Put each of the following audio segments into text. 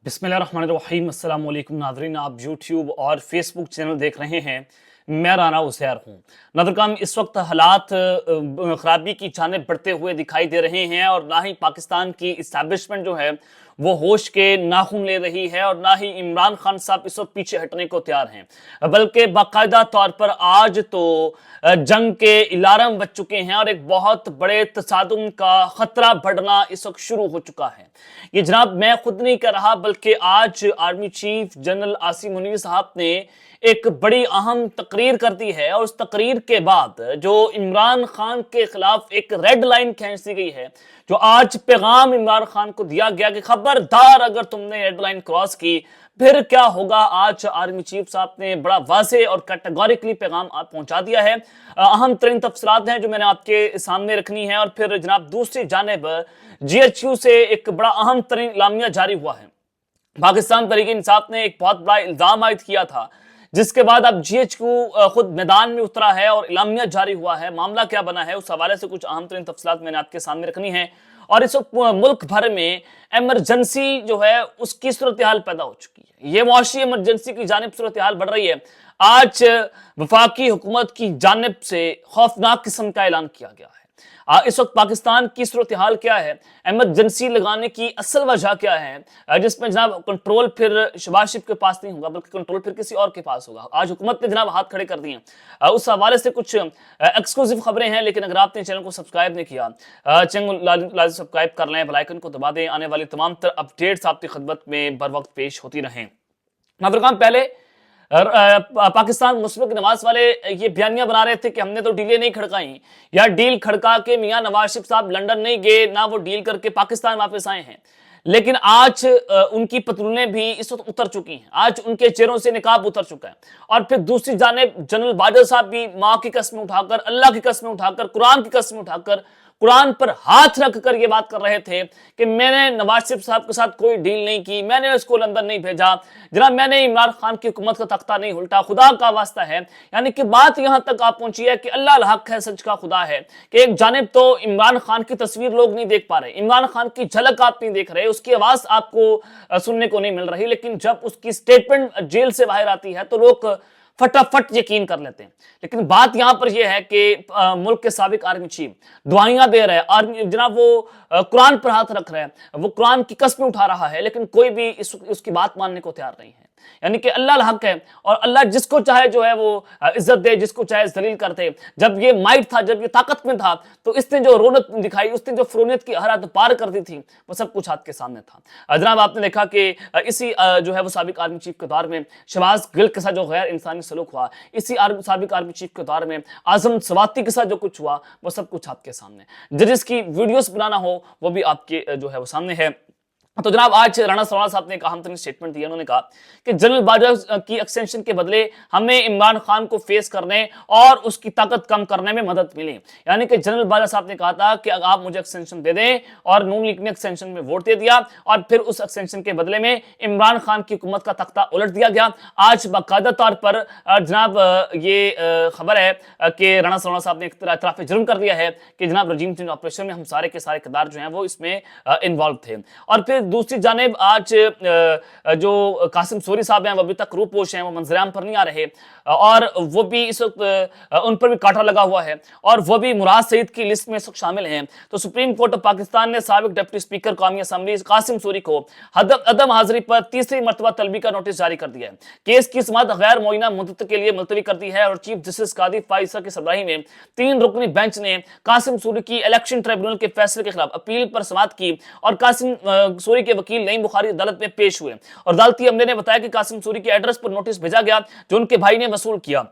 बिस्मिल्लाहिर्रहमानिर्रहीम अस्सलाम वालेकुम नाज़रीन, आप यूट्यूब और फेसबुक चैनल देख रहे हैं। मैं राना उज़ैर हूँ। नाज़रीन, इस वक्त हालात ख़राबी की जानिब बढ़ते हुए दिखाई दे रहे हैं और ना ही पाकिस्तान की इस्टेब्लिशमेंट जो है वो होश के नाखून ले रही है और ना ही इमरान खान साहब इस वक्त पीछे हटने को तैयार हैं, बल्कि बाकायदा तौर पर आज तो जंग के अलार्म बज चुके हैं और एक बहुत बड़े तसादुम का खतरा बढ़ना इस वक्त शुरू हो चुका है। ये जनाब मैं खुद नहीं कह रहा, बल्कि आज army chief general Asim Munir साहब ने एक बड़ी अहम तकरीर कर दी है और उस तकरीर के बाद जो इमरान खान के खिलाफ एक रेड लाइन खींच दी गई है, जो आज पैगाम इमरान खान को दिया गया कि खबरदार अगर तुमने रेड लाइन क्रॉस की फिर क्या होगा। आज आर्मी चीफ साहब ने बड़ा वाज़ेह और कैटेगोरिकली पैगाम पहुंचा दिया है। अहम तरीन तफसीलात हैं जो मैंने आपके सामने रखनी है। और फिर जनाब दूसरी जानिब GHQ से एक बड़ा अहम तरीन इलामिया जारी हुआ है। पाकिस्तान तहरीक इंसाफ ने एक बहुत बड़ा इल्जाम आयद किया था, जिसके बाद अब GHQ खुद मैदान में उतरा है और इलामिया जारी हुआ है। मामला क्या बना है उस हवाले से कुछ अहम तरीन तफसीलात मैंने आपके सामने रखनी है। और इस वक्त मुल्क भर में एमरजेंसी जो है उसकी सूरत हाल पैदा हो चुकी है। ये मुआशी एमरजेंसी की जानिब सूरत हाल बढ़ रही है। आज वफाकी हुकूमत की जानिब से खौफनाक किस्म का ऐलान किया गया है। इस वक्त पाकिस्तान की सूरत हाल क्या है, एमरजेंसी लगाने की असल वजह क्या है, जिसमें जनाब कंट्रोल फिर शहबाज शरीफ के पास नहीं होगा बल्कि कंट्रोल फिर किसी और के पास होगा। आज हुकूमत ने जनाब हाथ खड़े कर दिए हैं। उस हवाले से कुछ एक्सक्लूसिव खबरें हैं, लेकिन अगर आपने चैनल को सब्सक्राइब नहीं किया, चैनल लाजमी सब्सक्राइब कर लें, बेल आइकन को दबा दें। आने वाली तमाम अपडेट्स आपकी खिदमत में बर वक्त पेश होती रहें। नाज़रीन, पहले पाकिस्तान मुस्लिम लीग नवाज वाले ये बयानियां बना रहे थे कि हमने तो डीलें नहीं खड़काई, या डील खड़का के मियां नवाज शरीफ साहब लंदन नहीं गए, ना वो डील करके पाकिस्तान वापस आए हैं। लेकिन आज उनकी पतलूनें भी इस वक्त उतर चुकी हैं। आज उनके चेहरों से निकाब उतर चुका है। और फिर दूसरी जानिब जनरल बाजवा साहब भी माँ की कसमें उठाकर, अल्लाह की कसमें उठाकर, कुरान की कसमें उठाकर, कुरान पर हाथ रखकर ये बात कर रहे थे कि मैंने नवाज शरीफ साहब के साथ कोई डील नहीं की, मैंने उसको लंदन नहीं भेजा, जनाब मैंने इमरान खान की हुकूमत का तख्ता नहीं उल्टा, खुदा का वास्ता है। यानी कि बात यहां तक आप पहुंची है कि अल्लाह अल हक है, सच का खुदा है, कि एक जानिब तो इमरान खान की तस्वीर लोग नहीं देख पा रहे, इमरान खान की झलक आप नहीं देख रहे, उसकी आवाज आपको सुनने को नहीं मिल रही, लेकिन जब उसकी स्टेटमेंट जेल से बाहर आती है तो लोग फटाफट यकीन कर लेते हैं। लेकिन बात यहां पर यह है कि मुल्क के साबिक आर्मी चीफ दुआइयां दे रहे हैं, आर्मी जनाब वो कुरान पर हाथ रख रहे हैं, वो कुरान की कसमें उठा रहा है, लेकिन कोई भी उसकी बात मानने को तैयार नहीं है। यानी कि अल्लाह अल हक है और अल्लाह जिसको चाहे जो है वो इज्जत दे, जिसको चाहे जलील कर दे। जब ये माइट था, जब ये ताकत में था, तो इसने जो रौनक दिखाई, उसने जो फुरूनियत की हद पार कर दी थी, वो सब कुछ हाथ के सामने था। जनाब आपने देखा कि इसी जो है वो साबिक आर्मी चीफ के दौर में शहबाज गिल के साथ जो गैर इंसानी सलूक हुआ, इसी साबिक आर्मी चीफ के दौर में आजम सवाती के साथ जो कुछ हुआ, वो सब कुछ आपके सामने। जिसकी वीडियोस बनाना हो वो भी आपके जो है वो सामने है। तो जनाब आज राणा सवाल साहब ने एक अहम तरीन स्टेटमेंट दिया। उन्होंने कहा कि जनरल बाजवा की एक्सटेंशन के बदले हमें इमरान खान को फेस करने और उसकी ताकत कम करने में मदद मिली। यानी कि जनरल बाजवा साहब ने कहा था कि आप मुझे एक्सटेंशन दे दें, और नून लीग ने एक्सटेंशन में वोट दे दिया और फिर उस एक्सटेंशन के बदले में इमरान खान की हुकूमत का तख्ता उलट दिया गया। आज बाकायदा तौर पर जनाब ये खबर है कि राणा सवाल साहब ने इतराफ़ जुर्म कर दिया है कि जनाब रजीम चेंज ऑपरेशन में हम सारे के सारे किरदार जो हैं वो इसमें इन्वॉल्व थे। और फिर दूसरी जानिब आज जो कासिम सूरी साहब हैं वो अभी तक रूपोश हैं, वो मंजराम पर नहीं आ रहे, और वो भी इस वक्त उन पर भी कांटा लगा हुआ है और वो भी मुराद सईद की लिस्ट में इस वक्त शामिल हैं। तो सुप्रीम कोर्ट ऑफ पाकिस्तान ने साबिक डिप्टी स्पीकर कौमी असम्बली कासिम सूरी को अदम हाजिरी पर तीसरी मरतबा तलबी का नोटिस जारी कर दिया है। केस की समाअत गैर मुअय्यना मुद्दत के लिए मुलतवी कर दी है और चीफ जस्टिस कादी फाइसा की सरबराही में 3 रुकनी बेंच ने कासिम सूरी की इलेक्शन ट्रिब्यूनल के फैसले के खिलाफ अपील पर समाअत की और कासिम सूरी के वकील नईम बुखारी अदालत में पेश हुए और अदालती अमले ने बताया कि कासिम सूरी के एड्रेस पर नोटिस भेजा गया जो उनके भाई ने वसूल किया,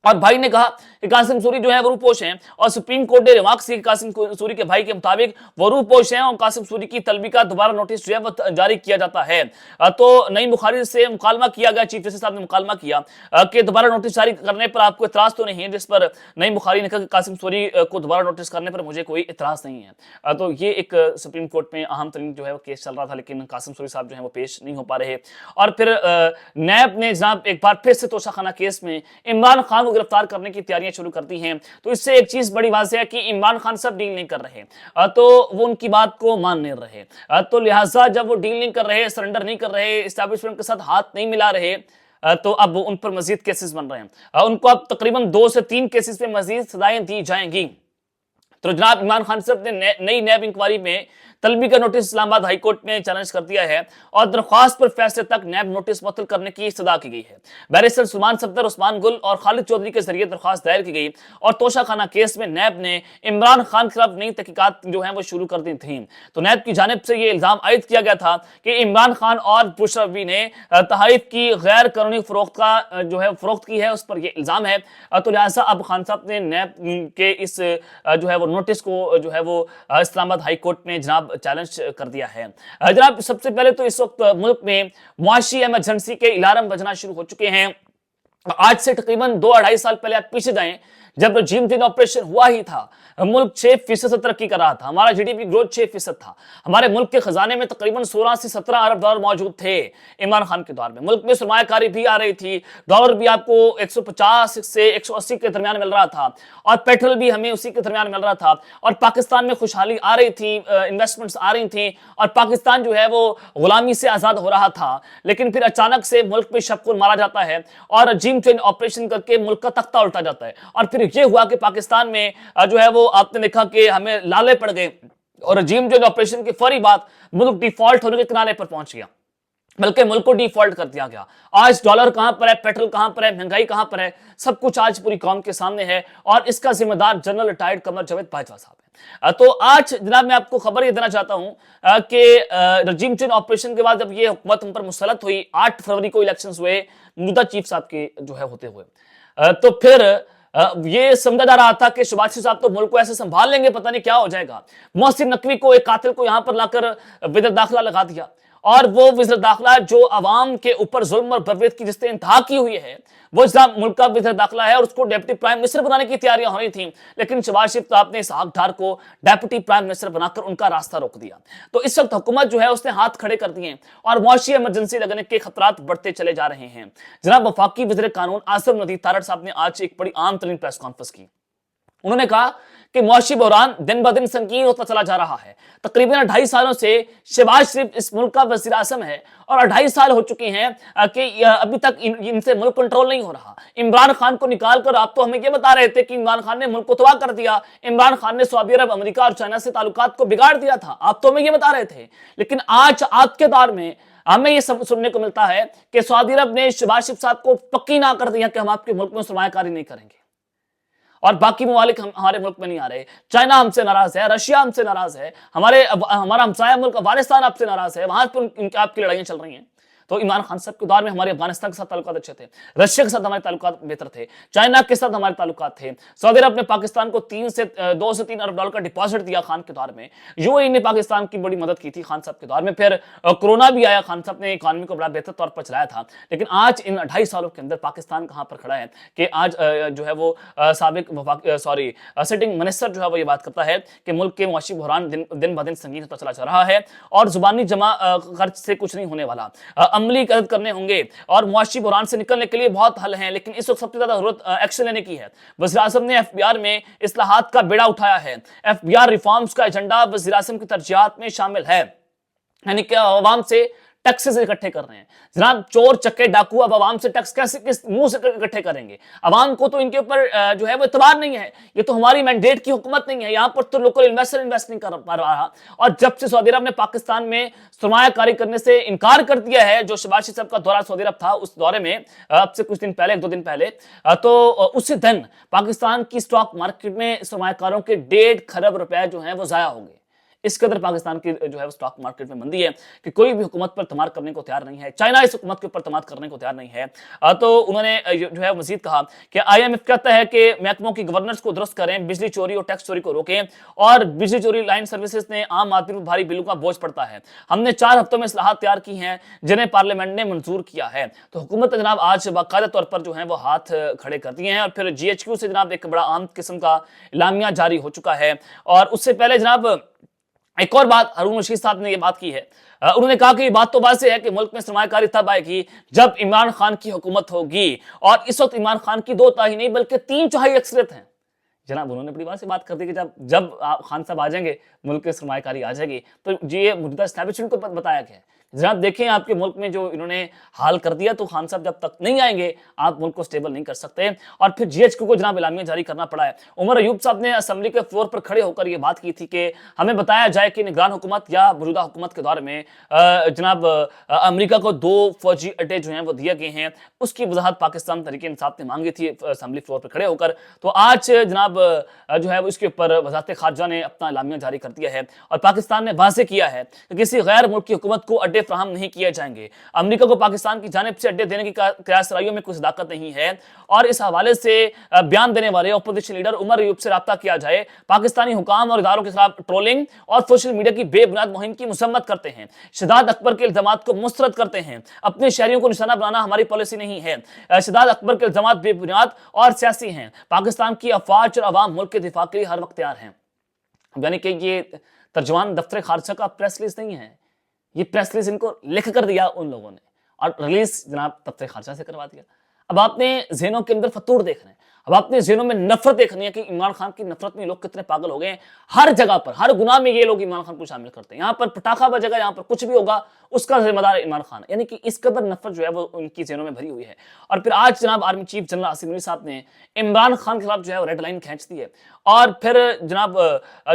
और भाई ने कहा कि कासिम सूरी जो है वो रूपोश हैं, और सुप्रीम कोर्ट ने रिमार्क्स किए कि कासिम सूरी के भाई के मुताबिक वो रूपोश हैं और कासिम सूरी की तलबी का दोबारा नोटिस जो है वो जारी किया जाता है। तो नईम बुखारी से मुकालमा किया गया, चीफ जस्टिस साहब ने मुकालमा किया कि दोबारा नोटिस जारी करने पर आपको इतराज तो नहीं है, जिस पर नईम बुखारी ने कहा कि कासिम सूरी को दोबारा नोटिस करने पर मुझे कोई इतराज नहीं है। तो ये एक सुप्रीम कोर्ट में अहम तरीन जो है वो केस चल रहा था, लेकिन कासिम सूरी साहब जो है वो पेश नहीं हो पा रहे। और फिर नैब ने जनाब एक बार फिर से तोशाखाना केस में इमरान खान को गिरफ्तार करने की तैयारियां शुरू कर दी हैं। तो इससे एक चीज बड़ी वाज़ेह है कि इमरान खान साहब डील नहीं कर रहे, तो वो उनकी बात को मान नहीं रहे, तो लिहाजा जब वो डील नहीं कर रहे, सरेंडर नहीं कर रहे, एस्टैब्लिशमेंट के साथ हाथ नहीं मिला रहे, तो अब उन पर मजीद केसेस बन रहे हैं। उनको अब तकरीबन 2 से 3 केसेस में मजीद सजाएं दी जाएंगी। तो जनाब इमरान खान साहब ने नई नैब इंक्वायरी में तलबी का नोटिस इस्लामाबाद हाई कोर्ट में चैलेंज कर दिया है और दरख्वास्त पर फैसले तक नैब नोटिस मुअत्तल करने की सदा की गई है। बैरिस्टर सुलेमान सफदर, उस्मान गुल और खालिद चौधरी के जरिए दरख्वास्त दायर की गई और तोशाखाना केस में नैब ने इमरान खान के खिलाफ नई तहकीकात जो है वो शुरू कर दी थी। तो नैब की जानिब से ये इल्जाम आयद किया गया था कि इमरान खान और बुशरा बीबी ने तहरीफ की गैर कानूनी फरोख्त का जो है फरोख्त की है, उस पर यह इल्जाम है। तो लिहाजा अब खान साहब ने नैब के इस जो है वो नोटिस को जो है वो इस्लामाबाद हाई कोर्ट में जनाब चैलेंज कर दिया है। जनाब सबसे पहले तो इस वक्त मुल्क में मुआशी इमरजेंसी के अलार्म बजना शुरू हो चुके हैं। आज से तकरीबन 2-2.5 साल पहले आप पीछे जाएं, जब जिम 3 ऑपरेशन हुआ ही था, मुल्क 6% से तरक्की कर रहा था, हमारा जीडीपी ग्रोथ 6% था, हमारे मुल्क के खजाने में तकरीबन 16 से 17 अरब डॉलर मौजूद थे इमरान खान के दौर में। मुल्क में सरमायाकारी भी आ रही थी, डॉलर भी आपको 150 से 180 के दरमियान मिल रहा था और पेट्रोल भी हमें उसी के दरमियान मिल रहा था और पाकिस्तान में खुशहाली आ रही थी, इन्वेस्टमेंट्स आ रही थी और पाकिस्तान जो है वो गुलामी से आज़ाद हो रहा था। लेकिन फिर अचानक से मुल्क में शबकुन मारा जाता है और जिम 3 ऑपरेशन करके मुल्क का तख्ता उल्टा जाता है और फिर ये हुआ कि पाकिस्तान में जो है वो आपने देखा कि हमें लाले पड़ गए और जिम 3 ऑपरेशन के फौरी बाद मुल्क डिफॉल्ट होने के किनारे पर पहुंच गया, बल्कि मुल्क को डिफॉल्ट कर दिया गया। आज डॉलर कहां पर है, पेट्रोल कहां पर है, महंगाई कहां पर है, सब कुछ आज पूरी कौम के सामने है और इसका जिम्मेदार जनरल रिटायर्ड कमर जावेद बाजवा साहब है। तो आज जनाब मैं आपको खबर ये देना चाहता हूं कि जिम 3 ऑपरेशन के बाद जब ये हुकूमत उन पर मुसलत हुई, 8 फरवरी को इलेक्शंस हुए मुदा चीफ साहब के जो है होते हुए, तो फिर ये समझा जा रहा था कि शहबाज शरीफ साहब तो मुल्क को ऐसे संभाल लेंगे, पता नहीं क्या हो जाएगा। मोहसिन नकवी को, एक कातिल को यहां पर लाकर वज़ीर दाखिला लगा दिया और वो वज़ीर दाखिला जो अवाम के ऊपर जुल्म और बर्बरीत की जिसने इंतहा की हुई है, वो जनाब मुल्क का वज़ीर दाखिला है और उसको डिप्टी प्राइम मिनिस्टर बनाने की तैयारियां हो रही थी, लेकिन शहबाज शरीफ साहब ने इसहाक डार को डिप्टी प्राइम मिनिस्टर बनाकर उनका रास्ता रोक दिया। तो इस वक्त हुकूमत जो है उसने हाथ खड़े कर दिए और मुआशी इमरजेंसी लगने के खतरात बढ़ते चले जा रहे हैं। जनाब वफाकी वज़ीर कानून आसिम नदीर तारड़ साहब ने आज एक बड़ी आम तरीन प्रेस कॉन्फ्रेंस की। उन्होंने कहा कि मुआशी बहरान दिन ब दिन संकीर्ण होता चला जा रहा है। तकरीबन 2.5 सालों से शहबाज शरीफ इस मुल्क का वज़ीर आज़म है और 2.5 साल हो चुके हैं कि अभी तक इनसे मुल्क कंट्रोल नहीं हो रहा। इमरान खान को निकाल कर आप तो हमें ये बता रहे थे कि इमरान खान ने मुल्क को तबाह कर दिया, इमरान खान ने सऊदी अरब, अमेरिका और चाइना से ताल्लुकात को बिगाड़ दिया था, आप तो हमें ये बता रहे थे। लेकिन आज आपके दौर में हमें ये सब सुनने को मिलता है कि सऊदी अरब ने शहबाज शरीफ साहब को पक्की ना कर दिया कि हम आपके मुल्क में सरमायाकारी नहीं करेंगे और बाकी ममालिक हमारे मुल्क में नहीं आ रहे। चाइना हमसे नाराज है, रशिया हमसे नाराज है, हमारा हमसाया मुल्क अफगानिस्तान आपसे नाराज है, वहां पर आपकी लड़ाइयां चल रही हैं। तो इमरान खान साहब के दौर में हमारे अफगानिस्तान के साथ ताल्लुकात अच्छे थे, रशिया के साथ हमारे ताल्लुकात बेहतर थे, चाइना के साथ हमारे ताल्लुकात थे। सऊदी अरब ने पाकिस्तान को 2 से 3 अरब डॉलर का डिपॉजिट दिया खान के दौर में। यूएई ने पाकिस्तान की बड़ी मदद की थी खान साहब के दौर में। फिर कोरोना भी आया, खान साहब ने इकॉनमी को बड़ा बेहतर तौर पर चलाया था। लेकिन आज इन 2.5 सालों के अंदर पाकिस्तान कहां पर खड़ा है कि आज जो है वो सिटिंग मिनिस्टर जो है वो ये बात करता है कि मुल्क के मुआशी बहरान दिन ब दिन संगीन होता चला जा रहा है और जुबानी जमा खर्च से कुछ नहीं होने वाला, अमली कदर करने होंगे और मुआशी बहरान से निकलने के लिए बहुत हल हैं। लेकिन इस वक्त सबसे ज्यादा जरूरत एक्शन लेने की है। वज़ीर आज़म ने एफबीआर में इस्लाहात का बेड़ा उठाया है। एफबीआर रिफॉर्म्स का एजेंडा वज़ीर आज़म की तरजीहात में शामिल है, यानी कि अवाम से टैक्सेस इकट्ठे कर रहे हैं। जनाब चोर चक्के डाकू अब आवाम से टैक्स कैसे किस मुंह से इकट्ठे करेंगे? आवाम को तो इनके ऊपर जो है वो इतबार नहीं है, ये तो हमारी मैंडेट की हुकूमत नहीं है, यहाँ पर तो लोकल इन्वेस्टर इन्वेस्ट नहीं कर पा रहा। और जब से सऊदी अरब ने पाकिस्तान में सरमायाकारी करने से इनकार कर दिया है, जो शहबाज शरीफ साहब का दौरा सऊदी अरब था, उस दौरे में अब से कुछ दिन पहले, 2 दिन पहले, तो उसी दिन पाकिस्तान की स्टॉक मार्केट में सरमायाकारों के 1.5 खरब रुपए जो है वो जाया हो गए। इस कदर पाकिस्तान की जो है स्टॉक मार्केट में मंदी है कि कोई भी हुकूमत पर तमार करने को तैयार नहीं है। चाइना इस हुकूमत के ऊपर तमार करने को तैयार नहीं है। तो उन्होंने जो है मजीद कहा कि IMF कहता है कि महकमों की गवर्नेंस को दुरुस्त करें, बिजली चोरी और टैक्स चोरी को रोकें और बिजली चोरी लाइन सर्विसेज ने आम आदमी पर भारी बिलों का बोझ पड़ता है। हमने 4 हफ्तों में इस्लाहात तैयार की हैं जिन्हें पार्लियामेंट ने मंजूर किया है। तो हुकूमत ने जनाब आज बाकायदा तौर पर जो है वो हाथ खड़े कर दिए हैं और फिर GHQ से जनाब एक बड़ा आम किस्म का इलामिया जारी हो चुका है। और उससे पहले जनाब ایک اور بات ہارون رشید صاحب نے یہ بات کی ہے، انہوں نے کہا کہ یہ بات تو واضح ہے کہ ملک میں سرمایہ کاری تب آئے گی جب عمران خان کی حکومت ہوگی، اور اس وقت عمران خان کی 2 تہائی نہیں بلکہ 3/4 اکثریت ہے۔ جناب انہوں نے بڑی بات سے بات کر دی کہ جب خان صاحب آ جائیں گے ملک میں سرمایہ کاری آ جائے گی، تو جی یہ موجودہ اسٹیبلشمنٹ کو بتایا گیا ہے۔ جناب دیکھیں آپ کے ملک میں جو انہوں نے حال کر دیا، تو خان صاحب جب تک نہیں آئیں گے آپ ملک کو سٹیبل نہیں کر سکتے، اور پھر جی ایچ کیو کو جناب اعلامیہ جاری کرنا پڑا ہے۔ عمر ایوب صاحب نے اسمبلی کے فلور پر کھڑے ہو کر یہ بات کی تھی کہ ہمیں بتایا جائے کہ نگران حکومت یا موجودہ حکومت کے دور میں جناب امریکہ کو 2 فوجی اڈے جو ہیں وہ دیے گئے ہیں، اس کی وضاحت پاکستان تحریک انصاف نے مانگی تھی اسمبلی فلور پر کھڑے ہو کر۔ تو آج جناب جو ہے اس کے اوپر وزارت خارجہ نے اپنا اعلامیہ جاری کر دیا ہے، اور پاکستان نے واضح کیا ہے کہ کسی غیر ملکی حکومت کو اڈے فراہم نہیں کیے جائیں گے۔ امریکہ کو پاکستان کی جانب سے اڈے دینے کی قیاس رائیوں میں کوئی صداقت نہیں ہے، اور اس حوالے سے بیان دینے والے اپوزیشن لیڈر عمر ایوب سے رابطہ کیا جائے، پاکستانی حکام اور اداروں کے خلاف ٹرولنگ اور سوشل میڈیا کی بے بنیاد مہم کی مذمت کرتے ہیں، شداد اکبر کے الزامات کو مسترد کرتے ہیں۔ اپنے شہریوں کو نشانہ بنانا ہماری پالیسی نہیں ہے۔ شداد اکبر کے الزامات بے بنیاد اور سیاسی ہیں۔ پاکستان کی افواج اور عوام ملک کے دفاع کے لیے ہر وقت تیار ہیں۔ یعنی کہ یہ ترجمان دفتر خارجہ کا پریس ریلیز نہیں ہے، یہ پریس ریلیز ان کو لکھ کر دیا ان لوگوں نے، اور ریلیز جناب دفتر خارجہ سے کروا دیا۔ اب آپ نے ذہنوں کے اندر فتور دیکھ رہے ہیں، اب آپ نے ذہنوں میں نفرت دیکھنی ہے کہ عمران خان کی نفرت میں لوگ کتنے پاگل ہو گئے ہیں۔ ہر جگہ پر ہر گناہ میں یہ لوگ عمران خان کو شامل کرتے ہیں، یہاں پر پٹاخہ بجے گا، یہاں پر کچھ بھی ہوگا، اس کا ذمہ دار عمران خان ہے۔ یعنی کہ اس قدر نفرت جو ہے وہ ان کی ذہنوں میں بھری ہوئی ہے۔ اور پھر آج جناب army chief general Asim Munir صاحب نے عمران خان کے خلاف جو ہے وہ ریڈ لائن کھینچ دی ہے، اور پھر جناب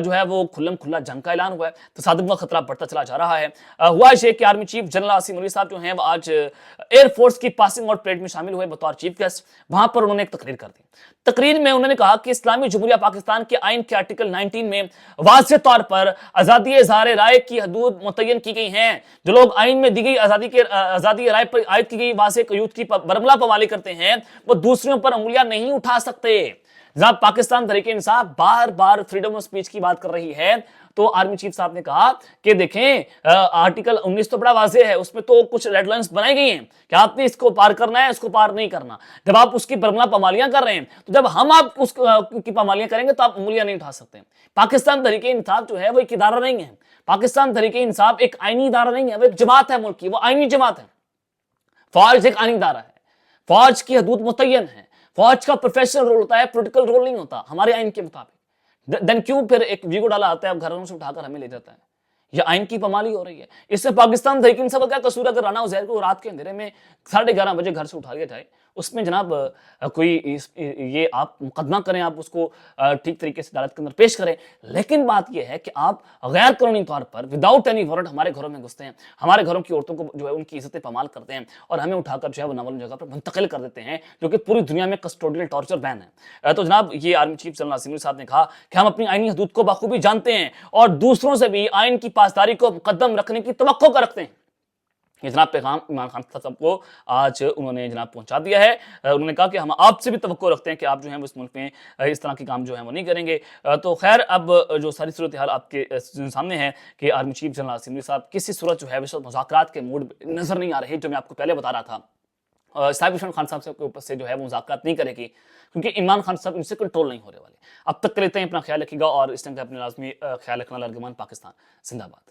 جو ہے وہ کھلم کھلا جنگ کا اعلان ہوا ہے، تصادم کا خطرہ بڑھتا چلا جا رہا ہے۔ ہوا یہ کہ army chief general Asim Munir صاحب جو ہیں وہ آج ایئر فورس کی پاسنگ آؤٹ پریڈ میں شامل ہوئے بطور چیف گیسٹ۔ وہاں پر انہوں نے ایک تقریر کر دی۔ تقریر میں انہوں نے کہا کہ اسلامی جمہوریہ پاکستان کے آئین کے آرٹیکل 19 میں واضح طور پر آزادی اظہار رائے کی حدود متعین کی گئی ہیں۔ جو لوگ آئین میں دی گئی آزادی رائے پر عائد کی گئی واضح قیود کی برملا پامالی کرتے ہیں، وہ دوسروں پر انگلیاں نہیں اٹھا سکتے۔ جناب پاکستان تحریک انصاف بار بار فریڈم آف سپیچ کی بات کر رہی ہے، تو آرمی چیف صاحب نے کہا کہ دیکھیں آرٹیکل 19 تو بڑا واضح ہے، اس میں تو کچھ ریڈ لائنز بنائی گئی ہیں کہ آپ نے اس کو پار کرنا ہے، اس کو پار نہیں کرنا۔ جب آپ اس کی برملا پامالیاں کر رہے ہیں، تو جب ہم آپ اس کی پامالیاں کریں گے تو آپ انگلیاں نہیں اٹھا سکتے۔ پاکستان تحریک انصاف جو ہے وہ ایک ادارہ نہیں ہے، پاکستان تحریک انصاف ایک آئینی ادارہ نہیں ہے، وہ ایک جماعت ہے ملک کی، وہ آئینی جماعت ہے۔ فوج ایک آئینی ادارہ ہے، فوج کی حدود متعین ہے، فوج کا پروفیشنل رول ہوتا ہے، پولیٹیکل رول نہیں ہوتا ہمارے آئین کے مطابق۔ دن کیوں پھر ایک ویگو ڈالا آتا ہے، اب گھروں سے اٹھا کر ہمیں لے جاتا ہے؟ یہ آئین کی پامالی ہو رہی ہے۔ اس سے پاکستان تحریک انصاف کا کیا قصور ہے؟ اگر رانا عزیر کو رات کے اندھیرے میں 11:30 بجے گھر سے اٹھا لیا جائے، اس میں جناب کوئی یہ آپ مقدمہ کریں، آپ اس کو ٹھیک طریقے سے عدالت کے اندر پیش کریں، لیکن بات یہ ہے کہ آپ غیر قانونی طور پر وداؤٹ اینی وارنٹ ہمارے گھروں میں گھستے ہیں، ہمارے گھروں کی عورتوں کو جو ہے ان کی عزتیں پامال کرتے ہیں، اور ہمیں اٹھا کر جو ہے وہ ناول جگہ پر منتقل کر دیتے ہیں، جو کہ پوری دنیا میں کسٹوڈیل ٹارچر بین ہے۔ تو جناب یہ army chief general Asim Munir صاحب نے کہا کہ ہم اپنی آئینی حدود کو بخوبی جانتے ہیں، اور دوسروں سے بھی آئین کی پاسداری کو مقدم رکھنے کی توقع رکھتے ہیں۔ یہ جناب پیغام عمران خان صاحب کو آج انہوں نے جناب پہنچا دیا ہے۔ انہوں نے کہا کہ ہم آپ سے بھی توقع رکھتے ہیں کہ آپ جو ہیں اس ملک میں اس طرح کے کام جو ہیں وہ نہیں کریں گے۔ تو خیر اب جو ساری صورتحال آپ کے سامنے ہے کہ army chief general Asim Munir صاحب کسی صورت جو ہے مذاکرات کے موڈ نظر نہیں آ رہے، جو میں آپ کو پہلے بتا رہا تھا۔ اسٹیبلشمنٹ خان صاحب کے اوپر سے جو ہے وہ مذاکرات نہیں کرے گی، کیونکہ عمران خان صاحب ان سے کنٹرول نہیں ہونے والے۔ اب تک کے لیتے ہیں، اپنا خیال رکھیے گا، اور اس ٹائم کا اپنے لازمی خیال رکھنا۔ لرگمان پاکستان زندہ باد۔